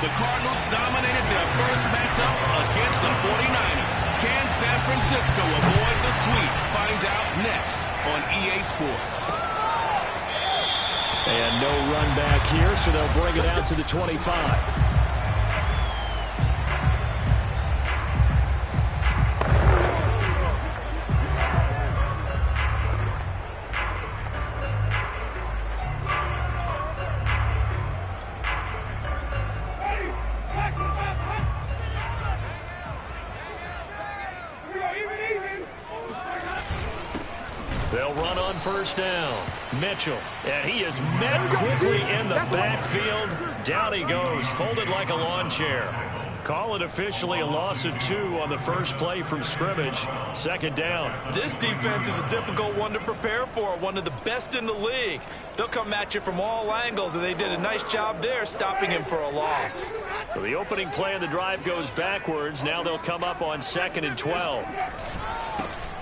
The Cardinals dominated their first matchup against the 49ers. Can San Francisco avoid the sweep? Find out next on EA Sports. And no run back here, so they'll bring it out to the 25. They'll run on first down. Mitchell, and he is met quickly in the backfield. Down he goes, folded like a lawn chair. Call it officially a loss of 2 on the first play from scrimmage. Second down. This defense is a difficult one to prepare for, one of the best in the league. They'll come at you from all angles, and they did a nice job there stopping him for a loss. So the opening play of the drive goes backwards. Now they'll come up on 2nd and 12.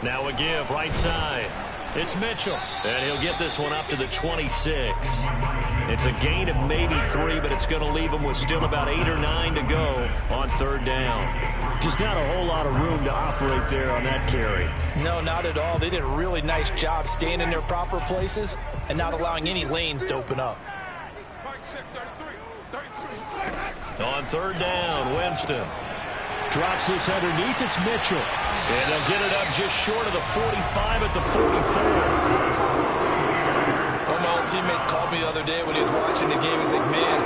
Now a give right side. It's Mitchell, and he'll get this one up to the 26. It's a gain of maybe 3, but it's going to leave him with still about 8 or 9 to go on third down. Just not a whole lot of room to operate there on that carry. No, not at all. They did a really nice job staying in their proper places and not allowing any lanes to open up. On third down, Winston drops this underneath. It's Mitchell. And they'll get it up just short of the 45 at the 44. One of my old teammates called me the other day when he was watching the game. He's like, man,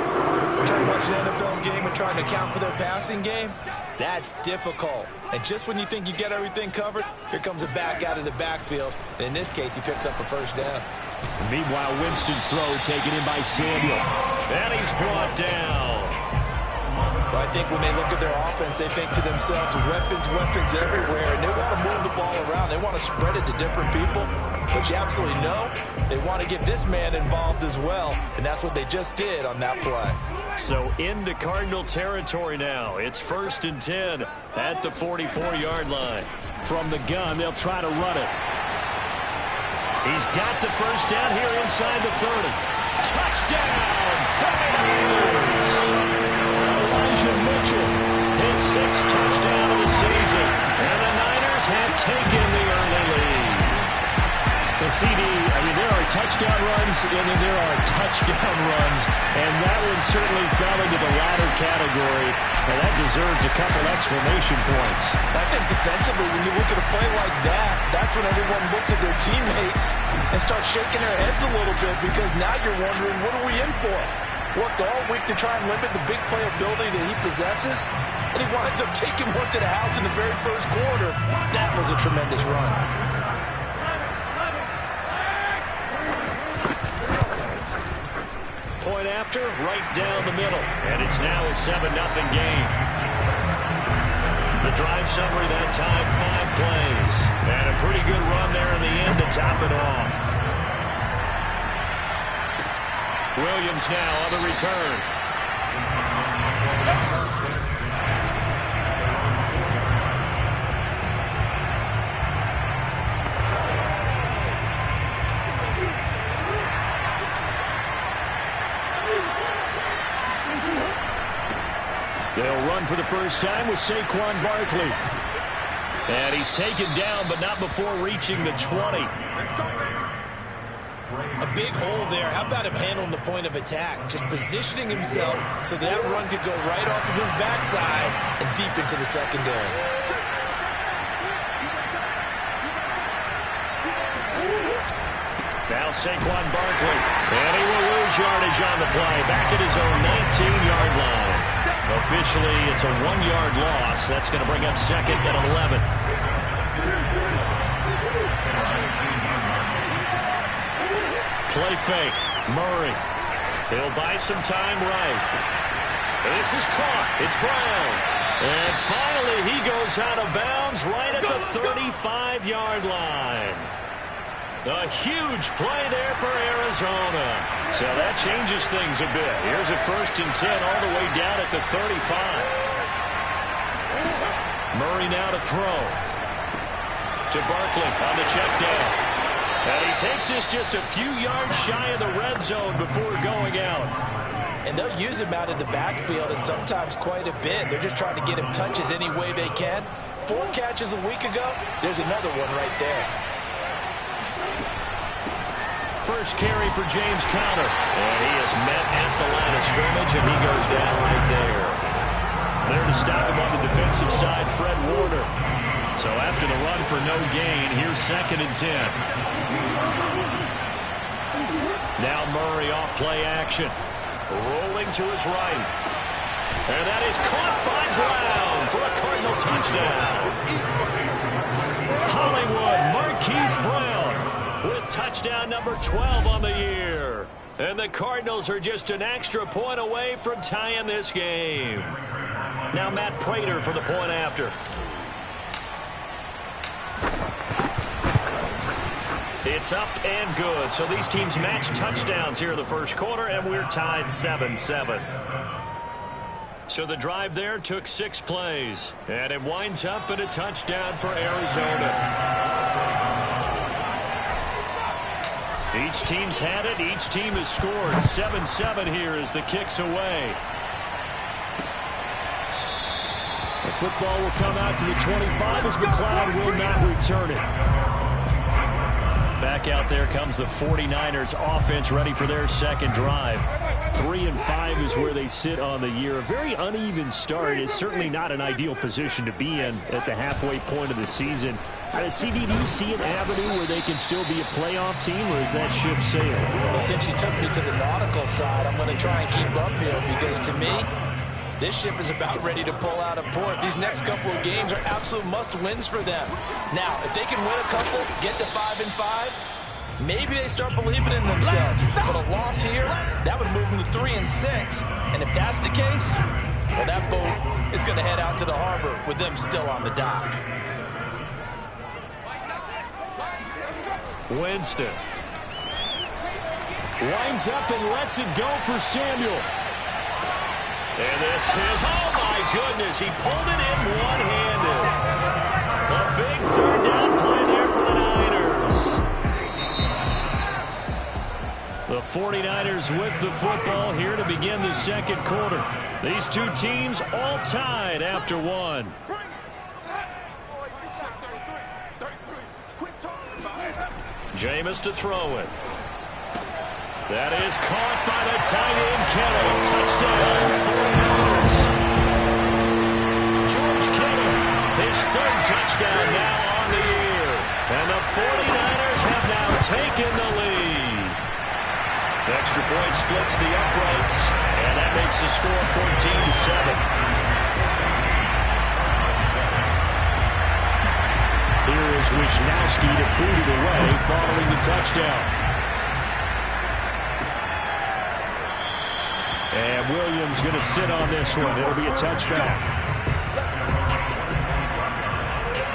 we're trying to watch an NFL game and trying to account for their passing game. That's difficult. And just when you think you get everything covered, here comes a back out of the backfield. And in this case, he picks up a first down. Meanwhile, Winston's throw taken in by Samuel. And he's brought down. Well, I think when they look at their offense, they think to themselves, weapons everywhere, and they want to move the ball around. They want to spread it to different people, but you absolutely know they want to get this man involved as well, and that's what they just did on that play. So into Cardinal territory now. It's 1st and 10 at the 44-yard line. From the gun, they'll try to run it. He's got the first down here inside the 30. Touchdown, 49ers! Mitchell, his 6th touchdown of the season, and the Niners have taken the early lead. The CD, I mean, there are touchdown runs, and then there are touchdown runs, and that one certainly fell into the latter category, and that deserves a couple exclamation points. I think defensively, when you look at a play like that, that's when everyone looks at their teammates and starts shaking their heads a little bit, because now you're wondering, what are we in for? Worked all week to try and limit the big playability that he possesses, and he winds up taking one to the house in the very first quarter. That was a tremendous run. Point after, right down the middle, and it's now a 7-0 game. The drive summary that time, 5 plays, and a pretty good run there in the end to top it off. Williams now on the return. They'll run for the first time with Saquon Barkley. And he's taken down, but not before reaching the 20. A big hole there. How about him handling the point of attack? Just positioning himself so that run could go right off of his backside and deep into the secondary. Now Saquon Barkley. And he will lose yardage on the play. Back at his own 19-yard line. Officially, it's a 1-yard loss. That's going to bring up 2nd and 11. Play fake. Murray. He'll buy some time right. This is caught. It's Brown. And finally, he goes out of bounds right at the 35-yard line. A huge play there for Arizona. So that changes things a bit. Here's a 1st and 10 all the way down at the 35. Murray now to throw. To Barkley on the check down. And he takes this just a few yards shy of the red zone before going out. and they'll use him out in the backfield, and sometimes quite a bit. They're just trying to get him touches any way they can. 4 catches a week ago, there's another one right there. First carry for James Conner. And he is met at the line of scrimmage, and he goes down right there. There to stop him on the defensive side, Fred Warner. So after the run for no gain, here's 2nd and 10. Now Murray off play action. Rolling to his right. And that is caught by Brown for a Cardinal touchdown. Hollywood Marquise Brown with touchdown number 12 on the year. And the Cardinals are just an extra point away from tying this game. Now Matt Prater for the point after. It's up and good. So these teams match touchdowns here in the first quarter, and we're tied 7-7. So the drive there took 6 plays, and it winds up in a touchdown for Arizona. Each team's had it. Each team has scored. 7-7 here as the kick's away. The football will come out to the 25 as McLeod will not return it. Back out there comes the 49ers offense ready for their second drive. 3-5 is where they sit on the year. A very uneven start. It's certainly not an ideal position to be in at the halfway point of the season. CD, do you see an avenue where they can still be a playoff team, or is that ship sailed? Well, since you took me to the nautical side, I'm going to try and keep up here because to me, this ship is about ready to pull out of port. These next couple of games are absolute must-wins for them. Now, if they can win a couple, get to 5-5, maybe they start believing in themselves. But a loss here, that would move them to 3-6. And if that's the case, well, that boat is going to head out to the harbor with them still on the dock. Winston winds up and lets it go for Samuel. And this is, oh my goodness, he pulled it in one-handed. A big 3rd down play there for the Niners. The 49ers with the football here to begin the second quarter. These two teams all tied after one. Jameis to throw it. That is caught by the tight end, Kittle. Touchdown, 49ers. George Kittle, his 3rd touchdown now on the year. And the 49ers have now taken the lead. The extra point splits the uprights, and that makes the score 14-7. Here is Wisnowski to boot it away following the touchdown. And Williams going to sit on this one. It'll be a touchback.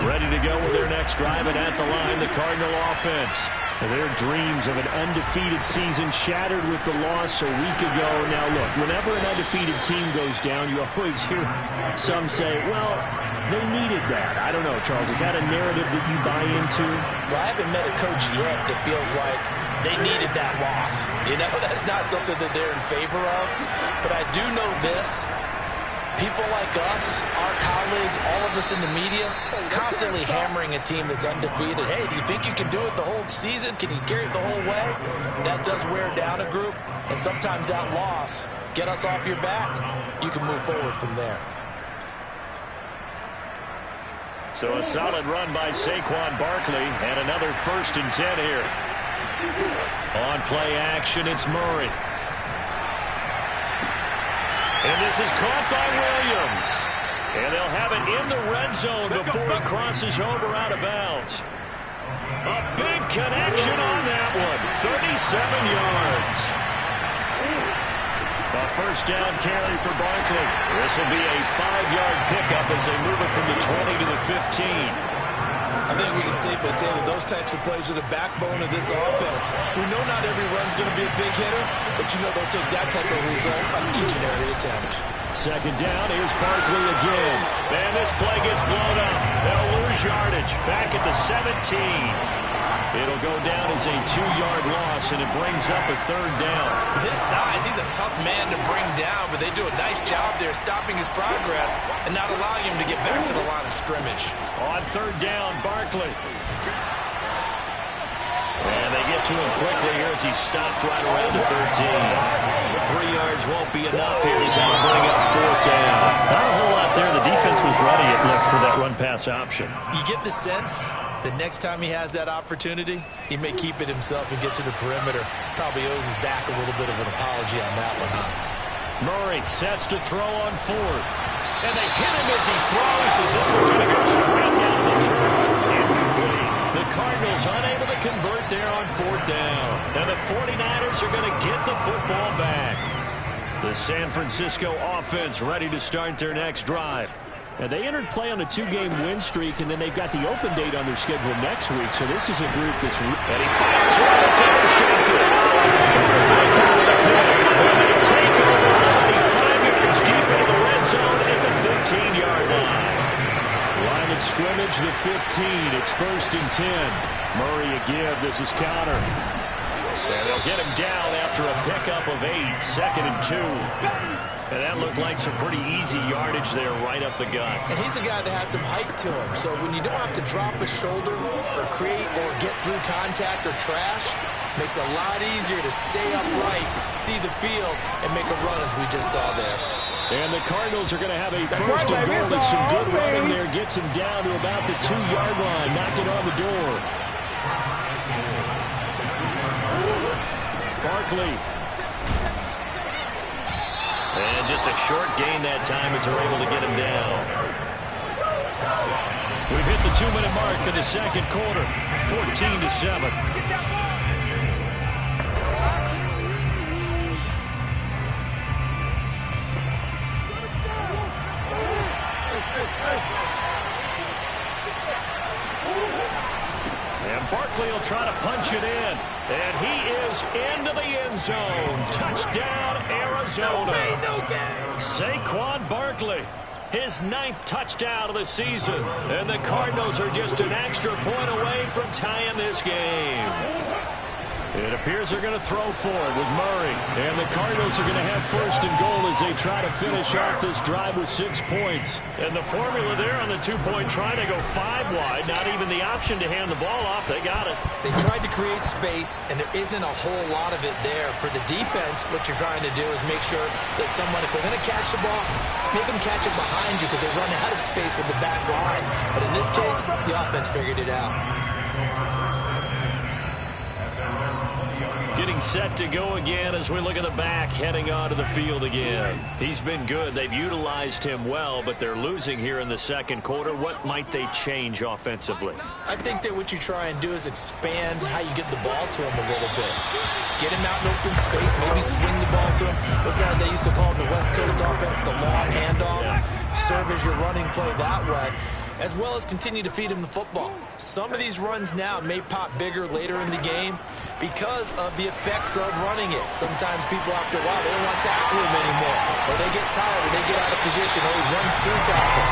Ready to go with their next drive, and at the line, the Cardinal offense. And their dreams of an undefeated season shattered with the loss a week ago. Now, look, whenever an undefeated team goes down, you always hear some say, well, they needed that. I don't know, Charles. Is that a narrative that you buy into? Well, I haven't met a coach yet that feels like they needed that loss. You know, that's not something that they're in favor of. But I do know this. People like us, our colleagues, all of us in the media, constantly hammering a team that's undefeated. Hey, do you think you can do it the whole season? Can you carry it the whole way? That does wear down a group. And sometimes that loss, get us off your back, you can move forward from there. So a solid run by Saquon Barkley, and another 1st and 10 here. On play action, it's Murray. And this is caught by Williams. And they'll have it in the red zone before he crosses over out of bounds. A big connection on that one. 37 yards. A 1st down carry for Barkley. This will be a 5-yard pickup as they move it from the 20 to the 15. I think we can safely say that those types of plays are the backbone of this offense. We know not every run's going to be a big hitter, but you know they'll take that type of result on each and every attempt. 2nd down, here's Barkley again. And this play gets blown up. They'll lose yardage back at the 17. It'll go down as a 2-yard loss, and it brings up a 3rd down. With his size, he's a tough man to bring down, but they do a nice job there stopping his progress and not allowing him to get back to the line of scrimmage. On 3rd down, Barkley. And they get to him quickly here as he stopped right around the 13. 3 yards won't be enough here as they'll bring up 4th down. Not a whole lot there. The defense was ready, it looked, for that run-pass option. You get the sense that next time he has that opportunity, he may keep it himself and get to the perimeter. Probably owes his back a little bit of an apology on that one, huh? Murray sets to throw on 4th. And they hit him as he throws, as this one's going to go straight down the turf. Incomplete. The Cardinals unable to convert there on 4th down. And the 49ers are going to get the football back. The San Francisco offense ready to start their next drive. And they entered play on a 2-game win streak, and then they've got the open date on their schedule next week. So this is a group that's... And he fires one. It's intercepted. They take over 5 yards deep into the red zone at the 15-yard line. Line of scrimmage, the 15. It's 1st and 10. Murray a give. This is counter. And they'll get him down after a pickup of 8. 2nd and 2. And that looked like some pretty easy yardage there right up the gut. And he's a guy that has some height to him. So when you don't have to drop a shoulder or create or get through contact or trash, makes it a lot easier to stay upright, see the field, and make a run as we just saw there. And the Cardinals are going to have a 1st and goal with some good running there. Gets him down to about the 2-yard line. Knocking on the door. Barkley. And just a short gain that time as they're able to get him down. We've hit the 2-minute mark in the 2nd quarter. 14-7. And Barkley will try to punch it in. And he is into the end zone. Touchdown, Arizona. Saquon Barkley, his 9th touchdown of the season. And the Cardinals are just an extra point away from tying this game. It appears they're going to throw for it with Murray. And the Cardinals are going to have 1st and goal as they try to finish off this drive with 6 points. And the formula there on the 2-point try to go 5 wide. Not even the option to hand the ball off. They got it. They tried to create space, and there isn't a whole lot of it there. For the defense, what you're trying to do is make sure that someone, if they're going to catch the ball, make them catch it behind you because they run out of space with the back line. But in this case, the offense figured it out. Getting set to go again as we look at the back, heading onto the field again. He's been good. They've utilized him well, but they're losing here in the 2nd quarter. What might they change offensively? I think that what you try and do is expand how you get the ball to him a little bit. Get him out in open space, maybe swing the ball to him. What's that they used to call in the West Coast offense, the long handoff? Serve as your running play that way, as well as continue to feed him the football. Some of these runs now may pop bigger later in the game because of the effects of running it. Sometimes people, after a while, they don't want to tackle him anymore, or they get tired, or they get out of position, or he runs through tackles.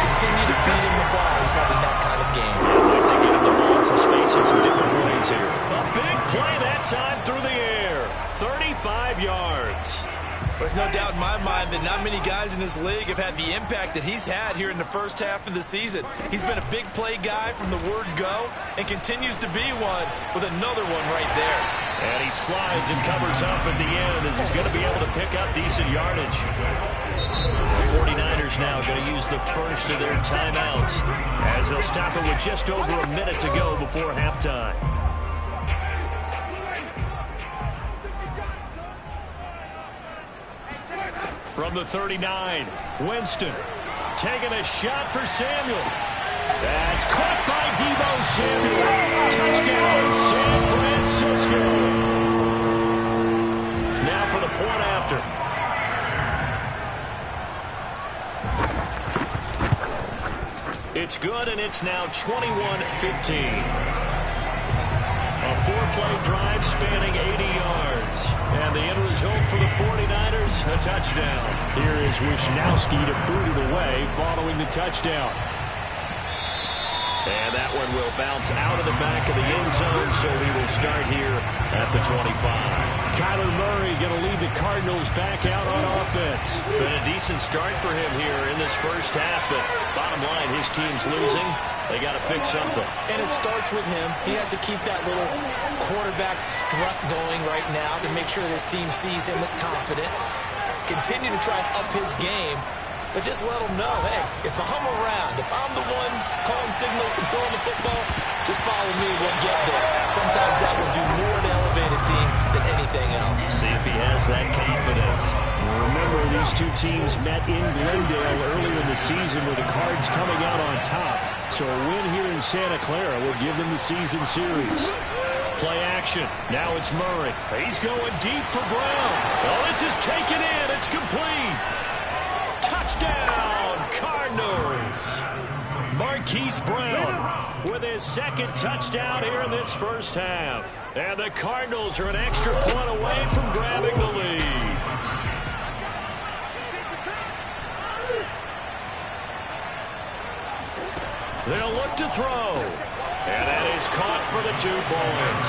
Continue to feed him the ball. He's having that kind of game. Like they get him the ball in some space in some different ways here. A big play that time through the air. 35 yards. There's no doubt in my mind that not many guys in this league have had the impact that he's had here in the first half of the season. He's been a big play guy from the word go and continues to be one with another one right there. And he slides and covers up at the end as he's going to be able to pick up decent yardage. The 49ers now going to use the first of their timeouts as they'll stop it with just over a minute to go before halftime. From the 39, Winston taking a shot for Samuel. That's caught by Deebo Samuel. Touchdown, San Francisco. Now for the point after. It's good, and it's now 21-15. A 4-play drive spanning 80 yards. And the end result for the 49ers, a touchdown. Here is Wishnowski to boot it away following the touchdown. And that one will bounce out of the back of the end zone, so we will start here at the 25. Kyler Murray going to lead the Cardinals back out on offense. Been a decent start for him here in this first half, but bottom line, his team's losing. They got to fix something. And it starts with him. He has to keep that little quarterback strut going right now to make sure that his team sees him as confident. Continue to try and up his game. But just let them know, hey, if I'm around, if I'm the one calling signals and throwing the football, just follow me, we'll get there. Sometimes that will do more to elevate a team than anything else. See if he has that confidence. Remember, these two teams met in Glendale earlier in the season with the Cards coming out on top. So a win here in Santa Clara will give them the season series. Play action. Now it's Murray. He's going deep for Brown. Oh, this is taken in. It's complete. Touchdown, Cardinals. Marquise Brown with his second touchdown here in this first half. And the Cardinals are an extra point away from grabbing the lead. They'll look to throw. And that is caught for the 2 points.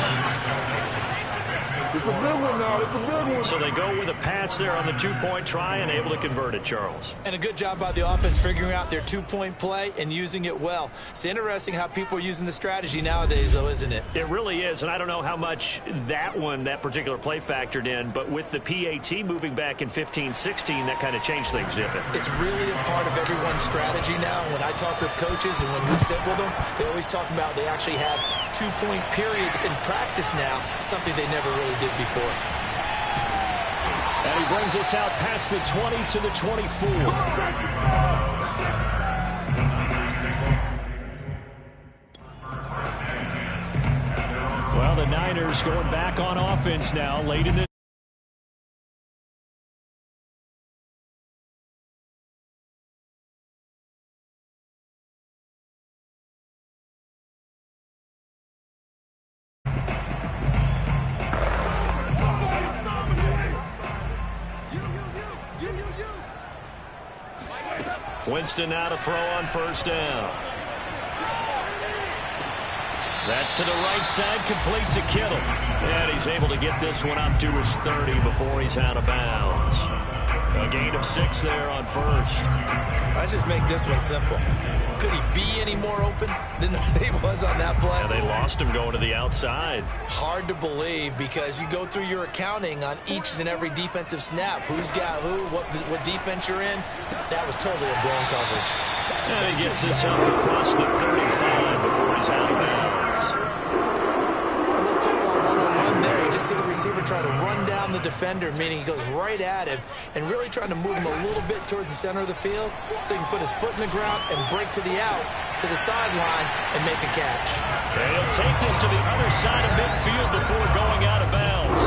It's a good one now. It's a good one. So they go with a pass there on the 2-point try and able to convert it, Charles. And a good job by the offense figuring out their 2-point play and using it well. It's interesting how people are using the strategy nowadays, though, isn't it? It really is, and I don't know how much that particular play factored in, but with the PAT moving back in 15-16, that kind of changed things, didn't it? It's really a part of everyone's strategy now. When I talk with coaches and when we sit with them, they always talk about they actually have 2-point periods in practice now, something they never really did before. And he brings us out past the 20 to the 24. Well, the Niners going back on offense now late in the Winston now to throw on first down. That's to the right side, complete to Kittle. And he's able to get this one up to his 30 before he's out of bounds. A gain of 6 there on first. Let's just make this one simple. Could he be any more open than he was on that play? Yeah, they lost him going to the outside. Hard to believe because you go through your accounting on each and every defensive snap. Who's got who, what defense you're in. That was totally a blown coverage. And he gets this up across the 35 before he's out of bounds. A little football one-on-one there. You just see the receiver try to run down the defender, meaning he goes right at him and really trying to move him a little bit towards the center of the field so he can put his foot in the ground and break to the out, to the sideline, and make a catch. And he'll take this to the other side of midfield before going out of bounds.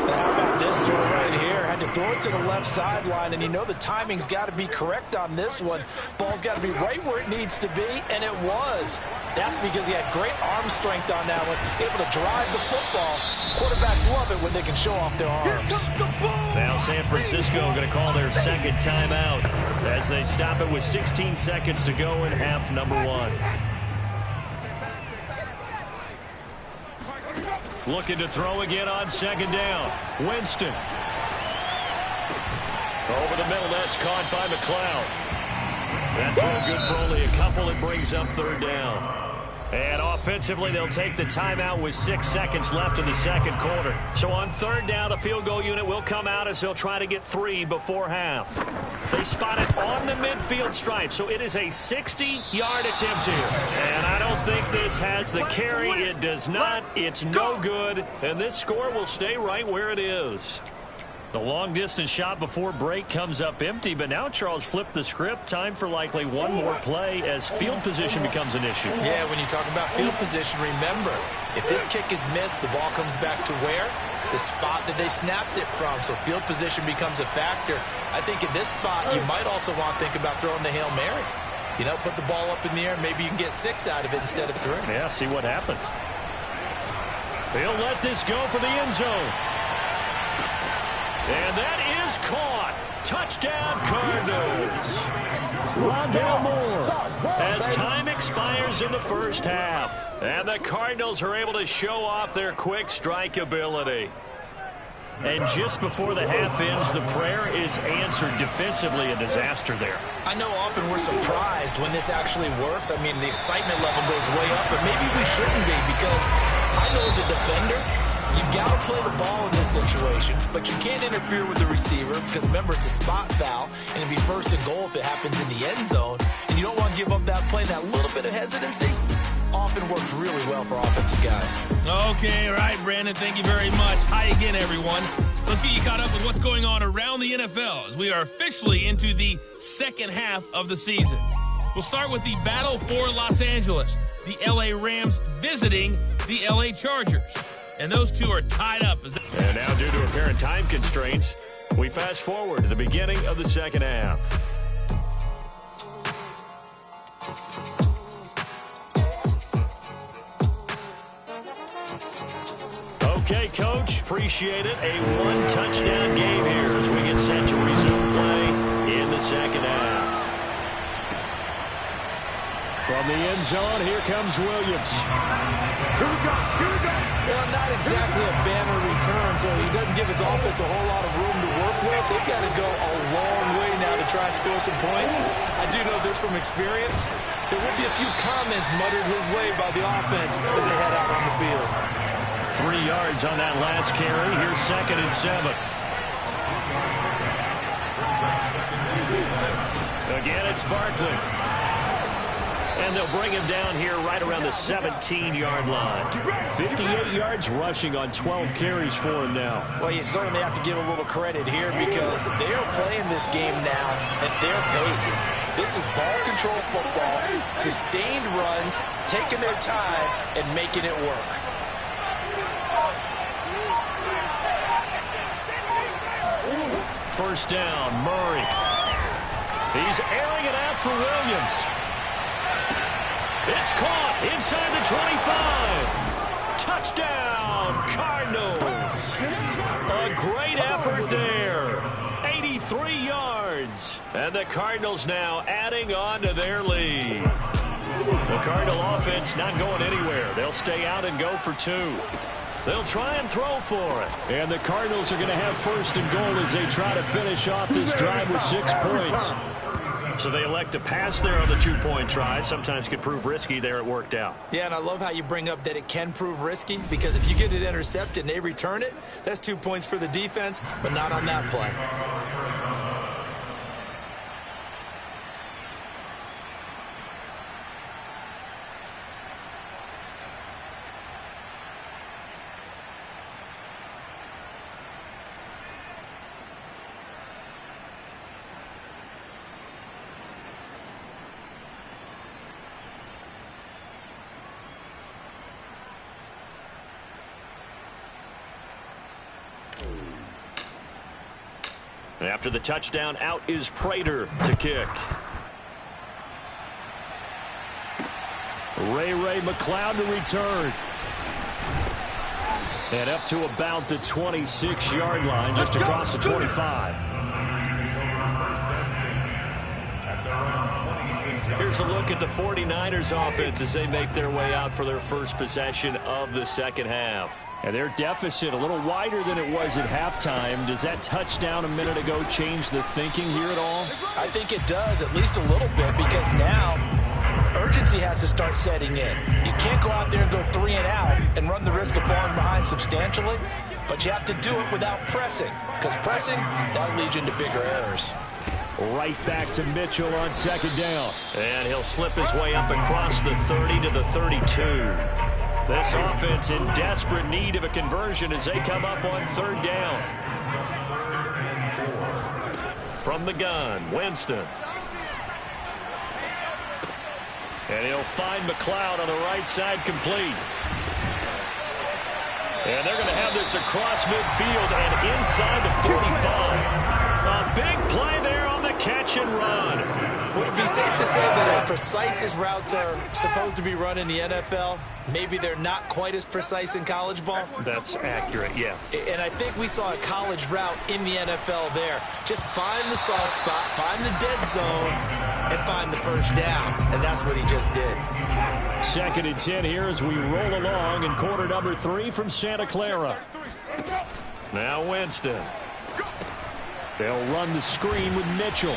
Now, how about this throw right here? Had to throw it to the left sideline, and you know the timing's got to be correct on this one. Ball's got to be right where it needs to be, and it was. That's because he had great arm strength on that one, able to drive the football. Quarterbacks love it when they can show off their arms. Now San Francisco going to call their second timeout as they stop it with 16 seconds to go in half number 1. Looking to throw again on second down. Winston. Over the middle, that's caught by McLeod. That throw good for only a couple. It brings up third down. And offensively, they'll take the timeout with 6 seconds left in the second quarter. So on third down, the field goal unit will come out as they'll try to get 3 before half. They spot it on the midfield stripe, so it is a 60-yard attempt here. And I don't think this has the carry. It does not. It's no good. And this score will stay right where it is. The long-distance shot before break comes up empty, but now Charles flipped the script. Time for likely one more play as field position becomes an issue. Yeah, when you talk about field position, remember, if this kick is missed, the ball comes back to where? The spot that they snapped it from. So field position becomes a factor. I think in this spot, you might also want to think about throwing the Hail Mary. You know, put the ball up in the air. Maybe you can get 6 out of it instead of 3. Yeah, see what happens. He'll let this go for the end zone. And that is caught. Touchdown, Cardinals. Rondale Moore As as time expires in the first half. And the Cardinals are able to show off their quick strike ability. And just before the half ends, the prayer is answered. Defensively, a disaster there. I know often we're surprised when this actually works. I mean, the excitement level goes way up, but maybe we shouldn't be, because I know as a defender, you've got to play the ball in this situation, but you can't interfere with the receiver because, remember, it's a spot foul, and it'd be first and goal if it happens in the end zone, and you don't want to give up that play. That little bit of hesitancy often works really well for offensive guys. Okay, all right, Brandon, thank you very much. Hi again, everyone. Let's get you caught up with what's going on around the NFL as we are officially into the second half of the season. We'll start with the battle for Los Angeles, the L.A. Rams visiting the L.A. Chargers. And those two are tied up. And now, due to apparent time constraints, we fast forward to the beginning of the second half. Okay, Coach, appreciate it. A one-touchdown game here as we get set to resume play in the second half. From the end zone, here comes Williams. Here we go. Here we go. Well, not exactly a banner return, so he doesn't give his offense a whole lot of room to work with. They've got to go a long way now to try and score some points. I do know this from experience. There will be a few comments muttered his way by the offense as they head out on the field. 3 yards on that last carry. Here's 2nd and 7. Again, it's Barkley. And they'll bring him down here right around the 17-yard line. 58 yards rushing on 12 carries for him now. Well, you certainly have to give a little credit here because they are playing this game now at their pace. This is ball control football, sustained runs, taking their time, and making it work. First down, Murray. He's airing it out for Williams. It's caught inside the 25. Touchdown, Cardinals. A great effort there. 83 yards. And the Cardinals now adding on to their lead. The Cardinal offense not going anywhere. They'll stay out and go for 2. They'll try and throw for it. And the Cardinals are going to have first and goal as they try to finish off this drive with 6 points. So they elect to pass there on the 2-point try. Sometimes could prove risky. There it worked out. Yeah, and I love how you bring up that it can prove risky, because if you get it intercepted and they return it, that's 2 points for the defense, but not on that play. After the touchdown, out is Prater to kick. Ray McLeod to return. And up to about the 26-yard line, just across the 25. Here's a look at the 49ers offense as they make their way out for their first possession of the second half. And their deficit a little wider than it was at halftime. Does that touchdown a minute ago change the thinking here at all? I think it does, at least a little bit, because now urgency has to start setting in. You can't go out there and go 3 and out and run the risk of falling behind substantially, but you have to do it without pressing, because pressing, that'll lead you into bigger errors. Right back to Mitchell on second down. And he'll slip his way up across the 30 to the 32. This offense in desperate need of a conversion as they come up on third down. From the gun, Winston. And he'll find McLeod on the right side, complete. And they're going to have this across midfield and inside the 45. A big play there on the catch and run. Would it be safe to say that as precise as routes are supposed to be run in the NFL, maybe they're not quite as precise in college ball? That's accurate, yeah. And I think we saw a college route in the NFL there. Just find the soft spot, find the dead zone, and find the first down, and that's what he just did. 2nd and 10 here as we roll along in quarter number 3 from Santa Clara. Now Winston. They'll run the screen with Mitchell.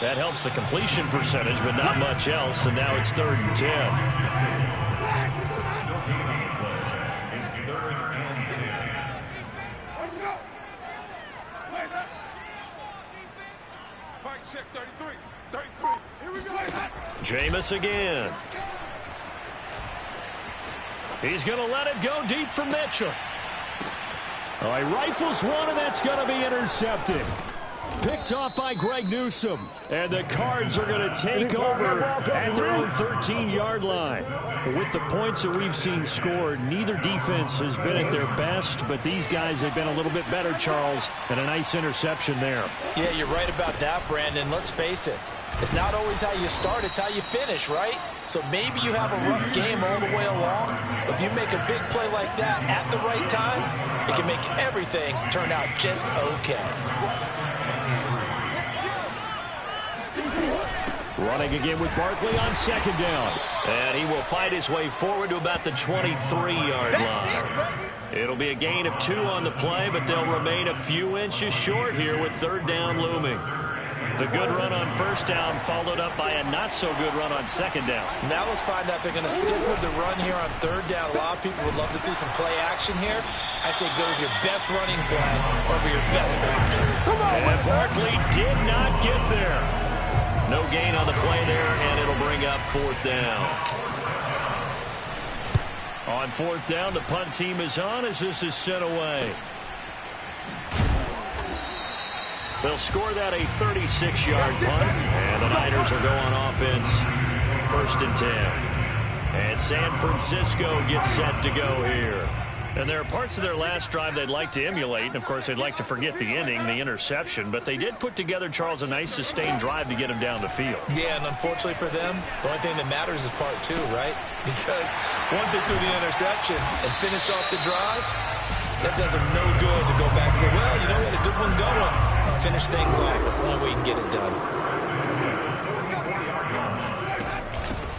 That helps the completion percentage, but not much else, and now it's 3rd and 10. Jameis again. He's going to let it go deep for Mitchell. All right, rifles one, and that's going to be intercepted. Picked off by Greg Newsome. And the Cards are going to take over at their own 13-yard line. With the points that we've seen scored, neither defense has been at their best, but these guys have been a little bit better, Charles, and a nice interception there. Yeah, you're right about that, Brandon. Let's face it. It's not always how you start, it's how you finish, right? So maybe you have a rough game all the way along. If you make a big play like that at the right time, it can make everything turn out just okay. Running again with Barkley on 2nd down. And he will fight his way forward to about the 23-yard line. It'll be a gain of 2 on the play, but they'll remain a few inches short here with 3rd down looming. The good run on 1st down followed up by a not-so-good run on 2nd down. Now let's find out if they're going to stick with the run here on 3rd down. A lot of people would love to see some play action here. I say go with your best running play over your best block. And Barkley did not get there. No gain on the play there, and it'll bring up 4th down. On 4th down, the punt team is on as this is sent away. They'll score that a 36-yard punt, and the Niners are going offense 1st and 10. And San Francisco gets set to go here. And there are parts of their last drive they'd like to emulate, and of course they'd like to forget the ending, the interception, but they did put together, Charles, a nice sustained drive to get them down the field. Yeah, and unfortunately for them, the only thing that matters is part 2, right? Because once they threw the interception and finished off the drive, that does them no good to go back and say, well, you know, we had a good one going. Finish things off. That's the only way you can get it done.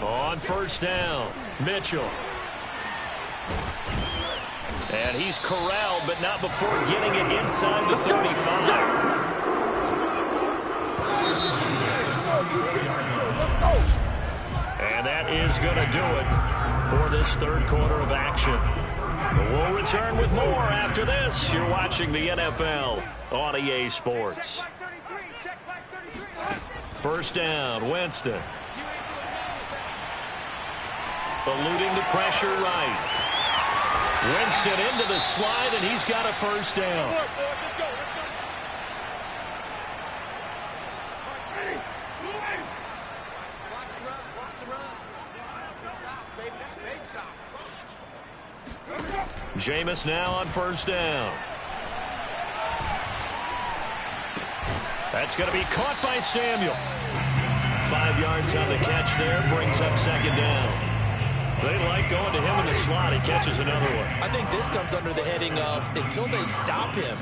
On 1st down, Mitchell. And he's corralled, but not before getting it inside the 35. And that is going to do it for this 3rd quarter of action. We'll return with more after this. You're watching the NFL on EA Sports. 1st down, Winston. Eluding the pressure right. Winston into the slide, and he's got a 1st down. Jameis now on 1st down. That's going to be caught by Samuel. 5 yards on the catch there, brings up 2nd down. They like going to him in the slot. He catches another one. I think this comes under the heading of until they stop him,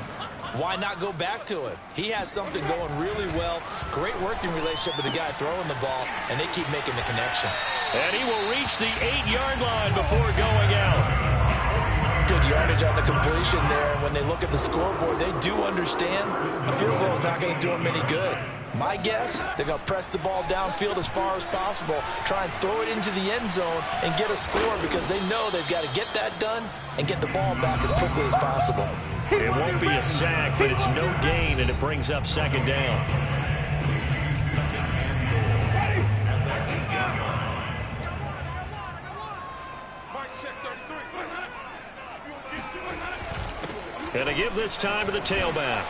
why not go back to it? He has something going really well. Great working relationship with the guy throwing the ball, and they keep making the connection. And he will reach the 8-yard line before going out. Good yardage on the completion there. And when they look at the scoreboard, they do understand a field goal is not going to do them any good. My guess, they're going to press the ball downfield as far as possible, try and throw it into the end zone and get a score because they know they've got to get that done and get the ball back as quickly as possible. It won't be a sack, but it's no gain, and it brings up 2nd down. And to give this time to the tailback.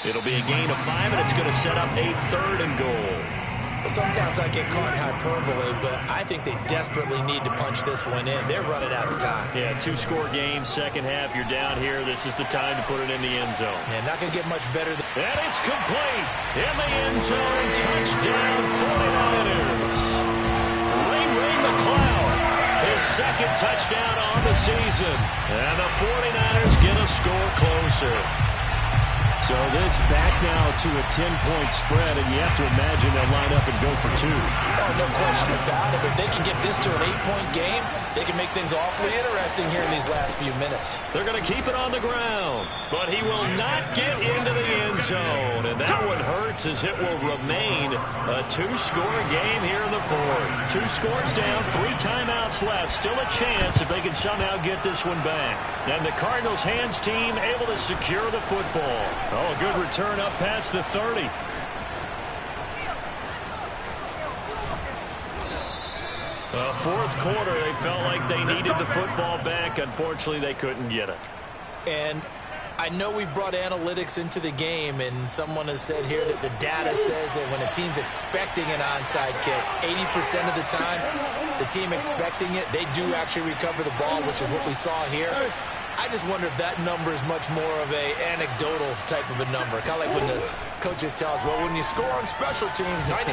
It'll be a gain of 5, and it's going to set up a 3rd and goal. Sometimes I get caught in hyperbole, but I think they desperately need to punch this one in. They're running out of time. Yeah, 2-score game, 2nd half. You're down here. This is the time to put it in the end zone. Yeah, not going to get much better. And it's complete. In the end zone, touchdown 49ers. Ray McCloud, his 2nd touchdown on the season. And the 49ers get a score closer. So this back now to a 10-point spread, and you have to imagine they'll line up and go for two. Oh, no question about it. If they can get this to an 8-point game, they can make things awfully interesting here in these last few minutes. They're going to keep it on the ground, but he will not get into the end zone. And that one hurts as it will remain a two-score game here in the fourth. 2 scores down, 3 timeouts left. Still a chance if they can somehow get this one back. And the Cardinals hands team able to secure the football. Oh, a good return up past the 30. Fourth quarter, they felt like they needed the football back. Unfortunately, they couldn't get it. And I know we brought analytics into the game, and someone has said here that the data says that when a team's expecting an onside kick, 80% of the time, the team expecting it, they do actually recover the ball, which is what we saw here. I just wonder if that number is much more of a anecdotal type of a number. Kind of like when the coaches tell us, well, when you score on special teams, 93%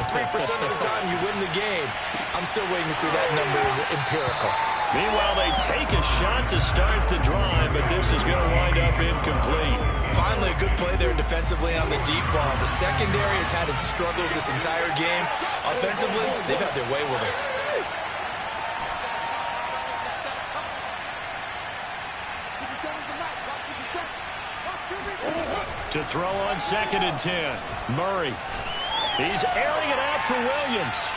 of the time you win the game. I'm still waiting to see that number is empirical. Meanwhile, they take a shot to start the drive, but this is going to wind up incomplete. Finally, a good play there defensively on the deep ball. The secondary has had its struggles this entire game. Offensively, they've had their way with it. To throw on 2nd and 10. Murray. He's airing it out for Williams.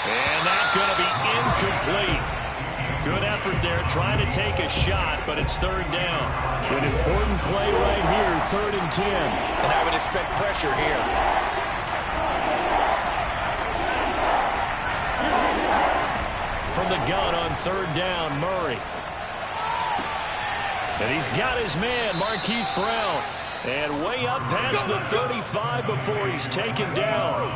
And that's going to be incomplete. Good effort there trying to take a shot, but it's 3rd down. An important play right here, 3rd and 10. And I would expect pressure here. From the gun on 3rd down, Murray. And he's got his man, Marquise Brown. And way up past the 35 before he's taken down.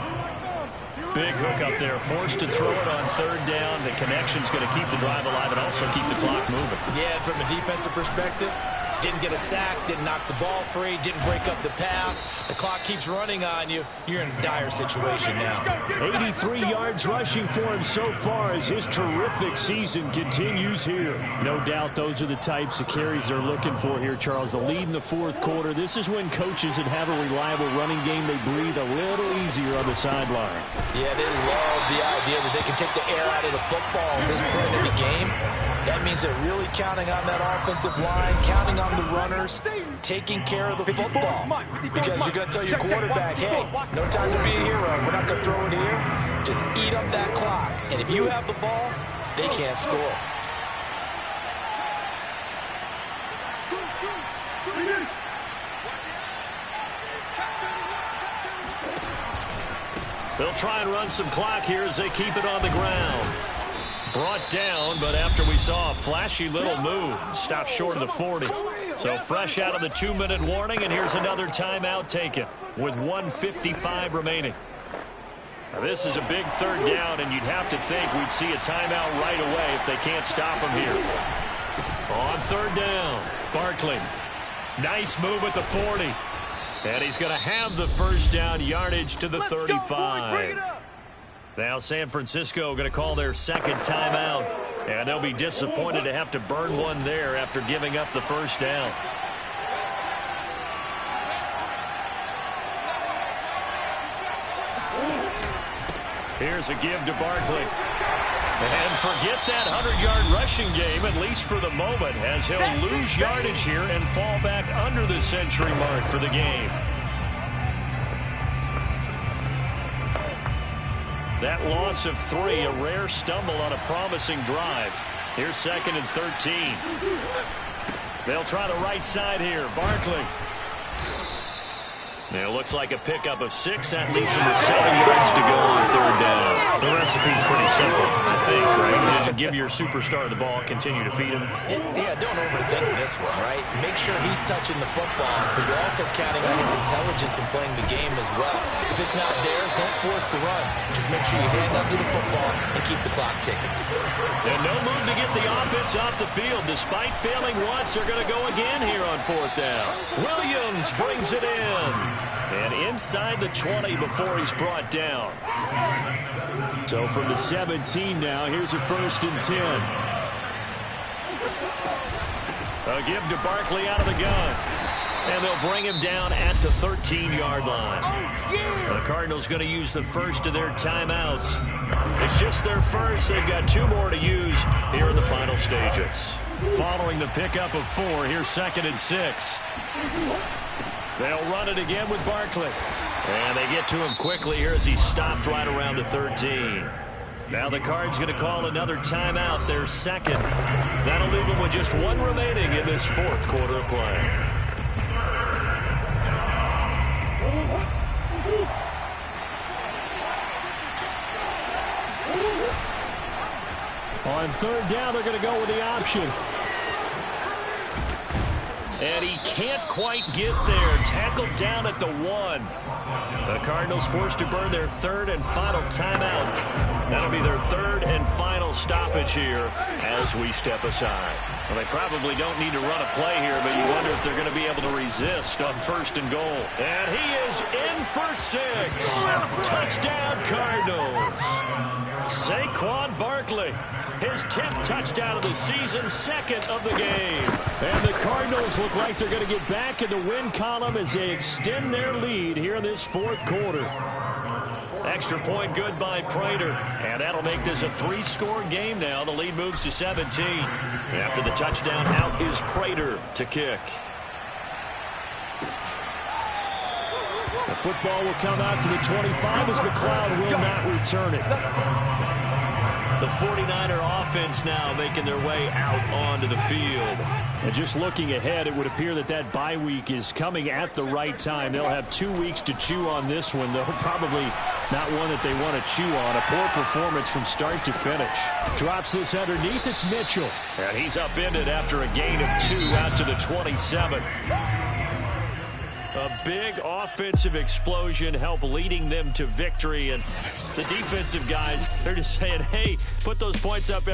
Big hook up there, forced to throw it on 3rd down. The connection's going to keep the drive alive and also keep the clock moving. Yeah, and from a defensive perspective, didn't get a sack, didn't knock the ball free, didn't break up the pass. The clock keeps running on you. You're in a dire situation now. 83 yards rushing for him so far as his terrific season continues here. No doubt those are the types of carries they're looking for here, Charles. The lead in the 4th quarter. This is when coaches that have a reliable running game, they breathe a little easier on the sideline. Yeah, they love the idea that they can take the air out of the football at this point in the game. That means they're really counting on that offensive line, counting on the runners, taking care of the football. Because you're going to tell your quarterback, hey, no time to be a hero. We're not going to throw it here. Just eat up that clock. And if you have the ball, they can't score. They'll try and run some clock here as they keep it on the ground. Brought down, but after we saw a flashy little move, stopped short of the 40. So fresh out of the 2-minute warning, and here's another timeout taken with 1:55 remaining. Now, this is a big 3rd down, and you'd have to think we'd see a timeout right away if they can't stop him here. On 3rd down, Barkley. Nice move at the 40. And he's going to have the 1st down yardage to the 35. Now San Francisco going to call their 2nd timeout. And they'll be disappointed to have to burn one there after giving up the 1st down. Here's a give to Barkley. And forget that 100-yard rushing game, at least for the moment, as he'll lose yardage here and fall back under the century mark for the game. That loss of 3, a rare stumble on a promising drive. Here's 2nd and 13. They'll try the right side here. Barkley. It looks like a pickup of 6. That leaves them with 7 yards to go on 3rd down. The recipe's pretty simple, I think, right? Just give your superstar the ball, continue to feed him. Yeah, don't overthink this one, right? Make sure he's touching the football, but you're also counting on his intelligence in playing the game as well. If it's not there, don't force the run. Just make sure you hand up to the football and keep the clock ticking. And no move to get the offense off the field. Despite failing once, they're going to go again here on 4th down. Williams brings it in. And inside the 20 before he's brought down. So from the 17 now, here's a 1st and 10. A give to Barkley out of the gun. And they'll bring him down at the 13-yard line. The Cardinals going to use the first of their timeouts. It's just their first. They've got 2 more to use here in the final stages. Following the pickup of 4, here's 2nd and 6. They'll run it again with Barkley. And they get to him quickly here as he stopped right around the 13. Now the Cards going to call another timeout, their second. That'll leave them with just 1 remaining in this 4th quarter of play. On 3rd down, they're going to go with the option. And he can't quite get there. Tackled down at the 1. The Cardinals forced to burn their 3rd and final timeout. That'll be their 3rd and final stoppage here as we step aside. Well, they probably don't need to run a play here, but you wonder if they're going to be able to resist on 1st and goal. And he is in for 6. Touchdown, Cardinals. Saquon Barkley. His 10th touchdown of the season, 2nd of the game. And the Cardinals look like they're going to get back in the win column as they extend their lead here in this 4th quarter. Extra point good by Prater. And that'll make this a 3-score game now. The lead moves to 17. After the touchdown, out is Prater to kick. The football will come out to the 25 as McLeod will not return it. The 49er offense now making their way out onto the field. And just looking ahead, it would appear that that bye week is coming at the right time. They'll have 2 weeks to chew on this one, though probably not one that they want to chew on. A poor performance from start to finish. Drops this underneath. It's Mitchell. And he's upended after a gain of 2 out to the 27. A big offensive explosion helped leading them to victory. And the defensive guys, they're just saying, hey, put those points up every